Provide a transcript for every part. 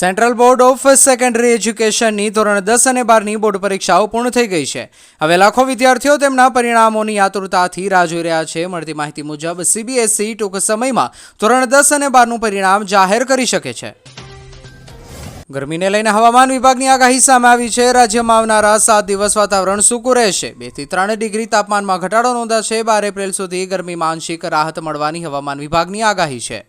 Central board of secondary એજ્યુકેશનની ધોરણ 10 અને 12ની board પરીક્ષાઓ પૂર્ણ થઈ ગઈ છે। હવે લાખો વિદ્યાર્થીઓ તેમના પરિણામોની આતુરતાથી રાહ જોઈ રહ્યા છે। મળતી માહિતી મુજબ સીબીએસઈ ટૂંક સમયમાં ધોરણ 10 અને 12નું પરિણામ જાહેર કરી શકે છે। ગરમીને લઈને હવામાન વિભાગની આગાહી સામે આવી છે। રાજ્યમાં આવનારા 7 દિવસ વાતાવરણ સૂકું રહેશે। 2 થી 3 ડિગ્રી તાપમાનમાં ઘટાડો નોંધાશે। 12 એપ્રિલ સુધી ગરમીમાં આંશિક રાહત મળવાની હવામાન વિભાગની આગાહી છે।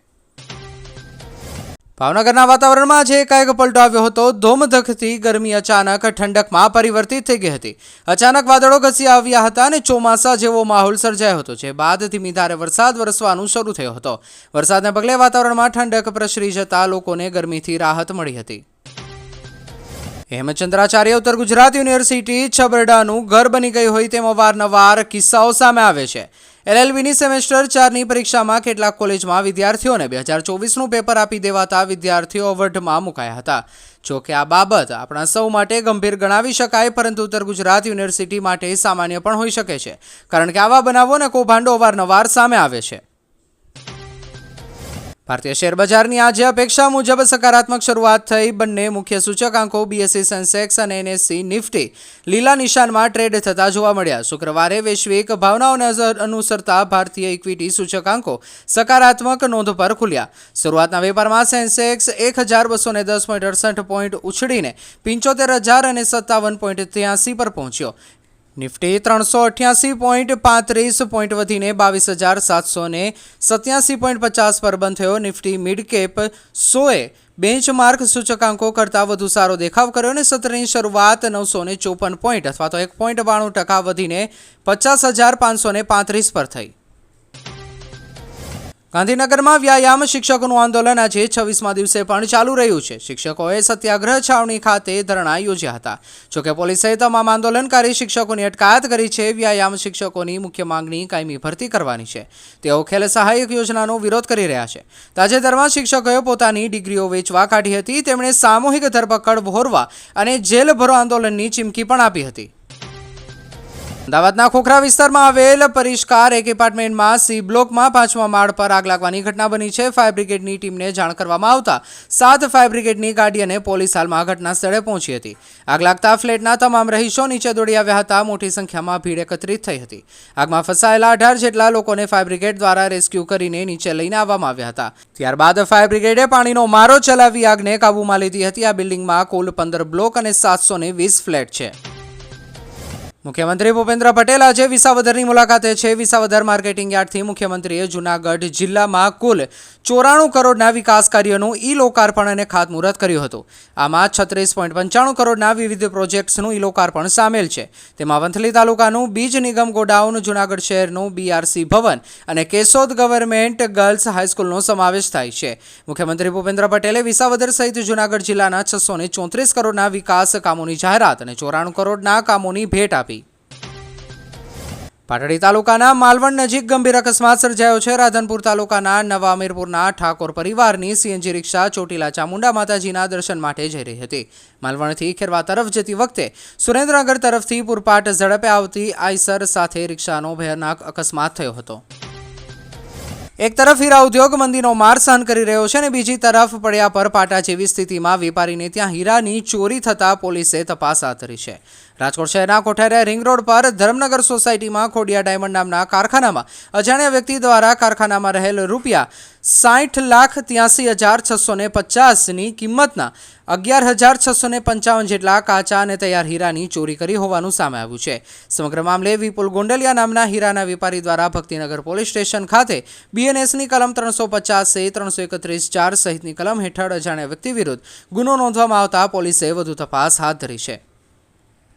ભાવનગરના વાતાવરણમાં આજે એકાએક પલટો આવ્યો હતો। ધોમધખતી ગરમી અચાનક ઠંડકમાં પરિવર્તિત થઈ ગઈ હતી। અચાનક વાદળો ઘસી આવ્યા હતા અને ચોમાસા જેવો માહોલ સર્જાયો હતો, જે બાદ ધીમી ધારે વરસાદ વરસવાનું શરૂ થયો હતો। વરસાદને પગલે વાતાવરણમાં ઠંડક પ્રસરી જતા લોકોને ગરમીથી રાહત મળી હતી। હેમચંદ્રાચાર્ય ઉત્તર ગુજરાત યુનિવર્સિટી છબરડાનું ઘર બની ગઈ હોય તેમ અવારનવાર કિસ્સાઓ સામે આવે છે। એલએલબીની સેમેસ્ટર 4ની પરીક્ષામાં કેટલાક કોલેજમાં વિદ્યાર્થીઓને 2024નું પેપર આપી દેવાતા વિદ્યાર્થીઓ અવઢમાં મુકાયા હતા। જો કે આ બાબત આપણા સૌ માટે ગંભીર ગણાવી શકાય, પરંતુ ઉત્તર ગુજરાત યુનિવર્સિટી માટે સામાન્ય પણ હોઈ શકે છે, કારણ કે આવા બનાવો અને કૌભાંડો અવારનવાર સામે આવે છે। ભારતીય શેર બજારની આજે અપેક્ષા મુજબ સકારાત્મક શરૂઆત થઈ। બંને મુખ્ય સૂચકાંકો બીએસઈ સેન્સેક્સ અને એનએસઈ નિફ્ટી લીલા નિશાનમાં ટ્રેડ થતા જોવા મળ્યા। શુક્રવારે વૈશ્વિક ભાવનાઓને અનુસરતા ભારતીય ઇક્વિટી સૂચકાંકો સકારાત્મક નોંધ પર ખુલ્યા। શરૂઆતના વેપારમાં સેન્સેક્સ 1210.68 પોઈન્ટ ઉછળીને 75,057.83 પર પહોંચ્યો। નિફ્ટી 388.35 પોઈન્ટ વધીને 22,787.50 પર બંધ થયો। નિફ્ટી મિડ કેપ 100એ બેન્ચમાર્ક સૂચકાંકો કરતાં વધુ સારો દેખાવ કર્યો અને સત્રની શરૂઆત 954 પોઈન્ટ અથવા તો 1.92% વધીને 50,535 પર થઈ। ગાંધીનગરમાં વ્યાયામ શિક્ષકોનું આંદોલન આજે 26મા દિવસે પણ ચાલુ રહ્યું છે। શિક્ષકોએ સત્યાગ્રહ છાવણી ખાતે ધરણા યોજ્યા હતા। જોકે પોલીસે તમામ આંદોલનકારી શિક્ષકોની અટકાયત કરી છે। વ્યાયામ શિક્ષકોની મુખ્ય માંગણી કાયમી ભરતી કરવાની છે। તેઓ ખેલ સહાયક યોજનાનો વિરોધ કરી રહ્યા છે। તાજેતરમાં શિક્ષકોએ પોતાની ડિગ્રીઓ વેચવા કાઢી હતી। તેમણે સામૂહિક ધરપકડ વહોરવા અને જેલ ભરો આંદોલનની ચીમકી પણ આપી હતી। અમદાવાદના ખોખરા વિસ્તારમાં આવેલ પરિષ્કાર એક એપાર્ટમેન્ટમાં સી બ્લોકમાં 5મા માળ પર આગ લાગવાની ઘટના બની છે। ફાયર બ્રિગેડની ટીમને જાણ કરવામાં આવતા 7 ફાયર બ્રિગેડની ગાડી અને પોલીસ હાલમાં ઘટના સ્થળે પહોંચી હતી। આગ લાગતા ફ્લેટના તમામ રહીશો નીચે દોડી આવ્યા હતા। મોટી સંખ્યામાં ભીડ એકત્રિત થઈ હતી। આગમાં ફસાયેલા 18 જેટલા લોકોને ફાયર બ્રિગેડ દ્વારા રેસ્ક્યુ કરીને નીચે લઈને આવવામાં આવ્યા હતા। ત્યારબાદ ફાયર બ્રિગેડે પાણીનો મારો ચલાવી આગને કાબૂમાં લીધી હતી। આ બિલ્ડિંગમાં કુલ 15 બ્લોક અને 720 ફ્લેટ છે। મુખ્યમંત્રી ભૂપેન્દ્ર પટેલ આજે વિસાવદરની મુલાકાતે છે। વિસાવદર માર્કેટિંગ યાર્ડથી મુખ્યમંત્રીએ જૂનાગઢ જિલ્લામાં કુલ 94 કરોડના વિકાસ કાર્યોનું લોકાર્પણ અને ખાતમુહૂર્ત કર્યું હતું। આમાં 36.95 કરોડના વિવિધ પ્રોજેક્ટ્સનું લોકાર્પણ સામેલ છે। તેમાં વંથલી તાલુકાનું બીજ નિગમ ગોડાઉન, જૂનાગઢ શહેરનું બીઆરસી ભવન અને કેશોદ ગવર્મેન્ટ ગર્લ્સ હાઈસ્કૂલનો સમાવેશ થાય છે। મુખ્યમંત્રી ભૂપેન્દ્ર પટેલે વિસાવદર સહિત જૂનાગઢ જિલ્લાના 634 કરોડના વિકાસ કામોની જાહેરાત અને 94 કરોડના કામોની ભેટ આપી। પાટડી તાલુકાના માલવણ નજીક ગંભીર અકસ્માત સર્જાયો છે। રાધનપુર તાલુકાના નવા અમીરપુરના ઠાકોર પરિવારની સીએનજી રિક્ષા ચોટીલા ચામુંડા માતાજીના દર્શન માટે જઈ રહી હતી। માલવણથી ખેરવા તરફ જતી વખતે સુરેન્દ્રનગર તરફથી પૂરપાટ ઝડપે આવતી આઈસર સાથે રિક્ષાનો ભયાનક અકસ્માત થયો હતો। એક તરફ હીરા ઉદ્યોગ મંદીનો માર સહન કરી રહ્યો છે અને બીજી તરફ પડ્યા પર પાટા જેવી સ્થિતિમાં વેપારીને ત્યાં હીરાની ચોરી થતાં પોલીસે તપાસ હાથ ધરી છે। રાજકોટ શહેરના કોઠારિયા રિંગ રોડ પર ધર્મનગર સોસાયટીમાં ખોડિયા ડાયમંડ નામના કારખાનામાં અજાણ્યા વ્યક્તિ દ્વારા કારખાનામાં રહેલ ₹60,83,650ની કિંમતના 11,655 જેટલા કાચા અને તૈયાર હીરાની ચોરી કરી હોવાનું સામે આવ્યું છે। સમગ્ર મામલે વિપુલ ગોંડલિયા નામના હીરાના વેપારી દ્વારા ભક્તિનગર પોલીસ સ્ટેશન ખાતે બીએનએસની કલમ 350A, 331(4) સહિતની કલમ હેઠળ અજાણ્યા વ્યક્તિ વિરુદ્ધ ગુનો નોંધવામાં આવતા પોલીસે વધુ તપાસ હાથ ધરી છે।